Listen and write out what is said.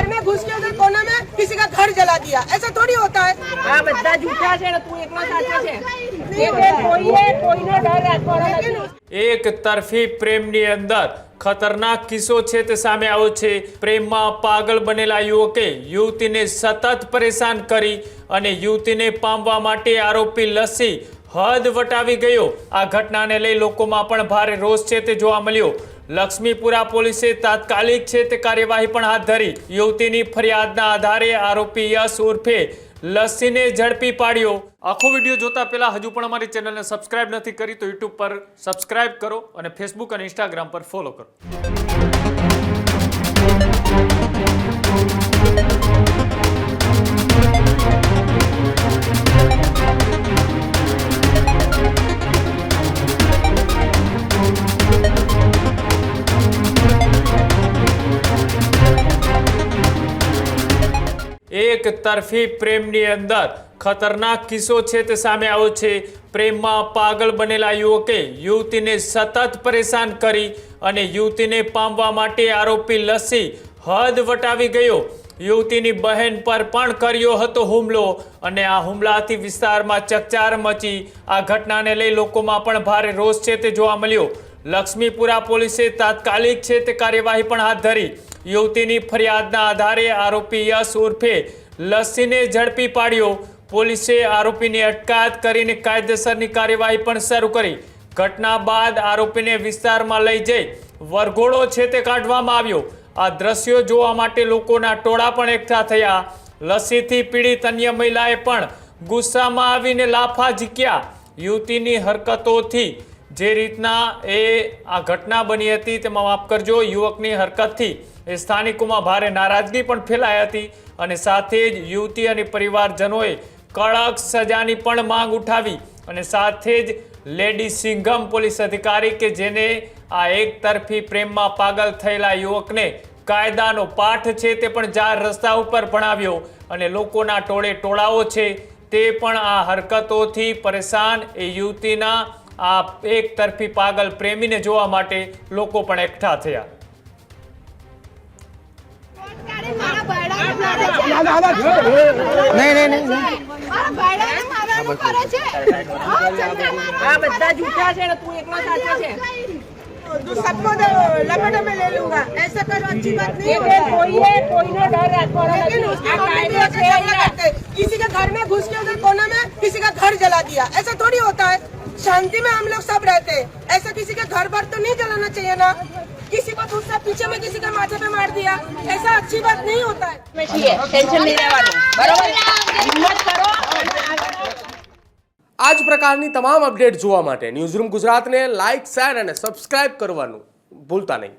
में घुस के उधर कोने में किसी का घर जला दिया, ऐसा थोड़ी होता है। આ બધા જૂઠા છે ને તું એકલો સાચો છે કે કોઈનો ડર રાખવાનો નથી। એક તરફી પ્રેમની અંદર ખતરનાક કિસ્સો છે તે સામે આવ્યો છે। પ્રેમમાં પાગલ બનેલા યુવકે યુવતીને સતત પરેશાન કરી અને યુવતીને પામવા માટે આરોપી લસ્સી હદ વટાવી ગયો। આ ઘટનાને લઈ લોકોમાં પણ ભારે રોષ છે તે જોવા મળ્યો। લક્ષ્મીપુરા પોલીસે તાત્કાલિક છે તે કાર્યવાહી પણ હાથ ધરી। યુવતીની ફરિયાદના આધારે આરોપી યશ ઉર્ફે લસ્સીને ઝડપી પાડ્યો। આખો વિડીયો જોતા પહેલા હજુ પણ અમારી ચેનલને સબસ્ક્રાઇબ નથી કરી તો યુટ્યુબ પર સબસ્ક્રાઇબ કરો અને ફેસબુક અને ઇન્સ્ટાગ્રામ પર ફોલો કરો। એક તરફી પ્રેમની અંદર ખતરનાક કિસ્સો છે તે સામે આવ્યો છે। પ્રેમમાં પાગલ બનેલા યુવકે યુવતીને સતત પરેશાન કરી અને યુવતીને પામવા માટે આરોપી લસ્સી હદ વટાવી ગયો। યુવતીની બહેન પર પણ કર્યો હતો હુમલો અને આ હુમલાથી વિસ્તારમાં ચકચાર મચી। આ ઘટનાને લઈ લોકોમાં પણ ભારે રોષ છે તે જોવા મળ્યો। લક્ષ્મીપુરા પોલીસે તાત્કાલિક છે તે કાર્યવાહી પણ હાથ ધરી। યુવતીની ફરિયાદના આધારે આરોપી યશ ઉર્ફે લસ્સીને ઝડપી પાડ્યો। પોલીસે આરોપીની અટકાયત કરીને કાયદેસરની કાર્યવાહી પણ શરૂ કરી। ઘટના બાદ આરોપીને વિસ્તારમાં લઈ જઈ વરઘોડો છે તે કાઢવામાં આવ્યો। આ દ્રશ્યો જોવા માટે લોકોના ટોળા પણ એકઠા થયા। લસ્સીથી પીડિત અન્ય મહિલાએ પણ ગુસ્સામાં આવીને લાફા ઝીક્યા। યુવતીની હરકતોથી જે રીતના આ ઘટના બની હતી તેમાં માફ કરજો યુવકની હરકતથી સ્થાનિકોમાં ભારે નારાજગી પણ ફેલાઈ હતી અને સાથે જ યુવતી અને પરિવારજનોએ કડક સજાની પણ માંગ ઉઠાવી અને સાથે જ લેડી સિંઘમ પોલીસ અધિકારી કે જેને આ એક તરફી પ્રેમમાં પાગલ થયેલા યુવકને કાયદાનો પાઠ છે તે પણ જાહેર રસ્તા ઉપર ભણાવ્યો અને લોકોના ટોળાઓ છે તે પણ આ હરકતોથી પરેશાન એ યુવતીના આ એક તરફી પાગલ પ્રેમીને જોવા માટે લોકો પણ એકઠા થયા। આ બધા જૂઠા છે ને તું એકલો સાચો છે सबको लपेटे में ले लूंगा, ऐसा करो अच्छी बात नहीं કે કોઈનો ડર રાખવાનો નથી। આ કાયદો છે। किसी के घर में घुस के उधर कोने में किसी का घर जला दिया, ऐसा थोड़ी होता है। शांति में हम लोग सब रहते हैं, ऐसा किसी के घर पर तो नहीं जलाना चाहिए ना। किसी को दूसरा पीछे में किसी के माथे पे मार दिया, ऐसा अच्छी बात नहीं होता है। ટેન્શન નહીં લેવાનું, બરોબર? હિંમત કરો। આ જ પ્રકારની તમામ અપડેટ જોવા માટે ન્યૂઝરૂમ ગુજરાતને લાઇક, શેર અને સબસ્ક્રાઇબ કરવાનું ભૂલતા નહીં।